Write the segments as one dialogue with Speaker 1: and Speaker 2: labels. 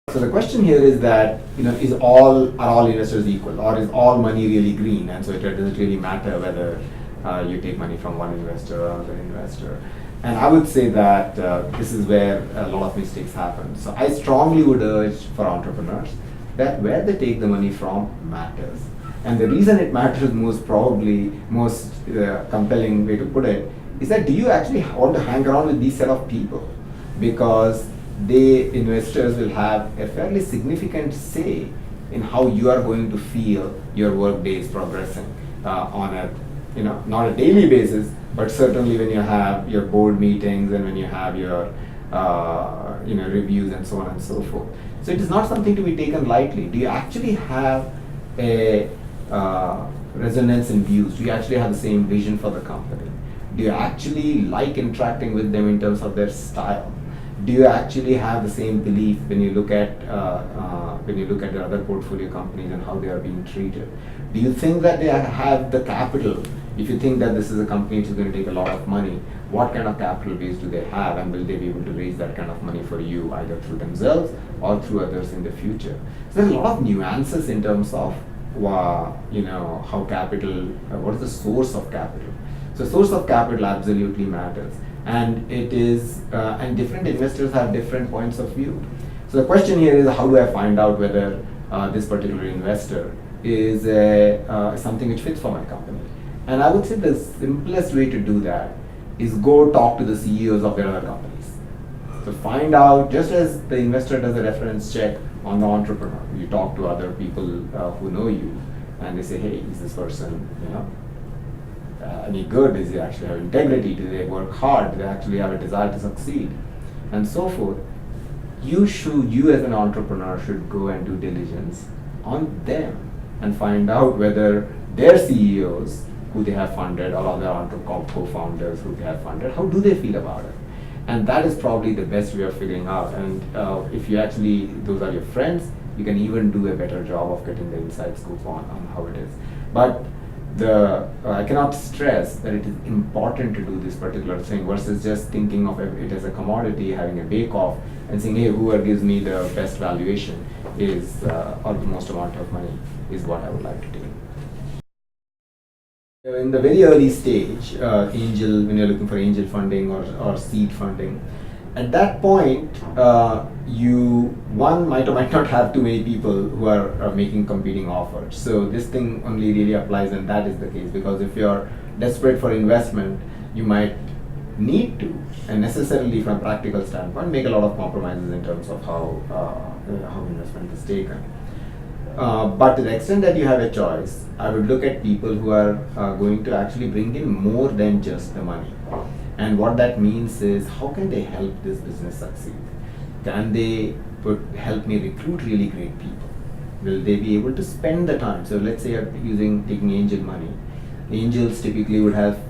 Speaker 1: So the question here is that, are all investors equal, or is all money really green? And so does it really matter whether you take money from one investor or another investor? And I would say that this is where a lot of mistakes happen. So I strongly would urge for entrepreneurs that where they take the money from matters. And the reason it matters most compelling way to put it is that, do you actually want to hang around with these set of people? Because investors will have a fairly significant say in how you are going to feel your work day is progressing on a, not a daily basis, but certainly when you have your board meetings and when you have your, reviews and so on and so forth. So it is not something to be taken lightly. Do you actually have a resonance in views? Do you actually have the same vision for the company? Do you actually like interacting with them in terms of their style? Do you actually have the same belief when you look at the other portfolio companies and how they are being treated? Do you think that they have the capital? If you think that this is a company which is going to take a lot of money, what kind of capital base do they have, and will they be able to raise that kind of money for you either through themselves or through others in the future? So there's a lot of nuances in terms of how capital, what is the source of capital? So source of capital absolutely matters. And it is, and different investors have different points of view. So the question here is, how do I find out whether this particular investor is something which fits for my company? And I would say the simplest way to do that is go talk to the CEOs of their other companies. So find out, just as the investor does a reference check on the entrepreneur, you talk to other people who know you, and they say, hey, is this person, any good? Does he actually have integrity? Do they work hard? Do they actually have a desire to succeed? And so forth. You as an entrepreneur should go and do diligence on them and find out whether their CEOs who they have funded or other co-founders who they have funded, how do they feel about it? And that is probably the best way of figuring out. And if you actually, those are your friends, you can even do a better job of getting the inside scoop on how it is. But I cannot stress that it is important to do this particular thing versus just thinking of it as a commodity, having a bake-off and saying, hey, whoever gives me the best valuation is, or the most amount of money is what I would like to take. In the very early stage, when you're looking for angel funding or seed funding, at that point, you might or might not have too many people who are making competing offers. So this thing only really applies when that is the case, because if you're desperate for investment, you might need to, and necessarily from a practical standpoint, make a lot of compromises in terms of how investment is taken. But to the extent that you have a choice, I would look at people who are going to actually bring in more than just the money. And what that means is, how can they help this business succeed? Can they help me recruit really great people? Will they be able to spend the time? So let's say you're taking angel money. Angels typically would have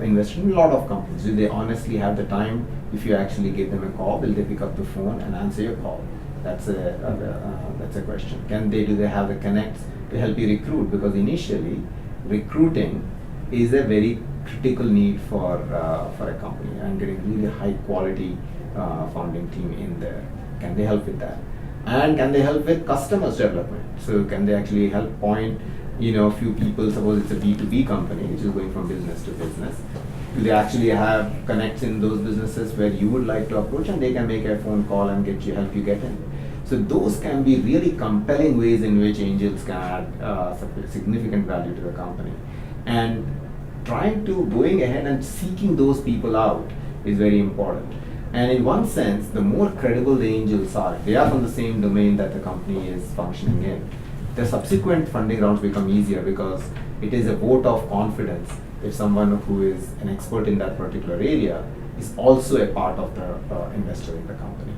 Speaker 1: invested in a lot of companies. Do they honestly have the time? If you actually give them a call, will they pick up the phone and answer your call? That's a question. Do they have the connects to help you recruit? Because initially, recruiting is a very critical need for a company, and getting really high quality founding team in there. Can they help with that? And can they help with customers development? So can they actually help point a few people? Suppose it's a B2B company which is going from business to business. Do they actually have connects in those businesses where you would like to approach, and they can make a phone call and help you get in? So those can be really compelling ways in which angels can add significant value to the company. And going ahead and seeking those people out is very important. And in one sense, the more credible the angels are, they are from the same domain that the company is functioning in, the subsequent funding rounds become easier, because it is a vote of confidence if someone who is an expert in that particular area is also a part of the investor in the company.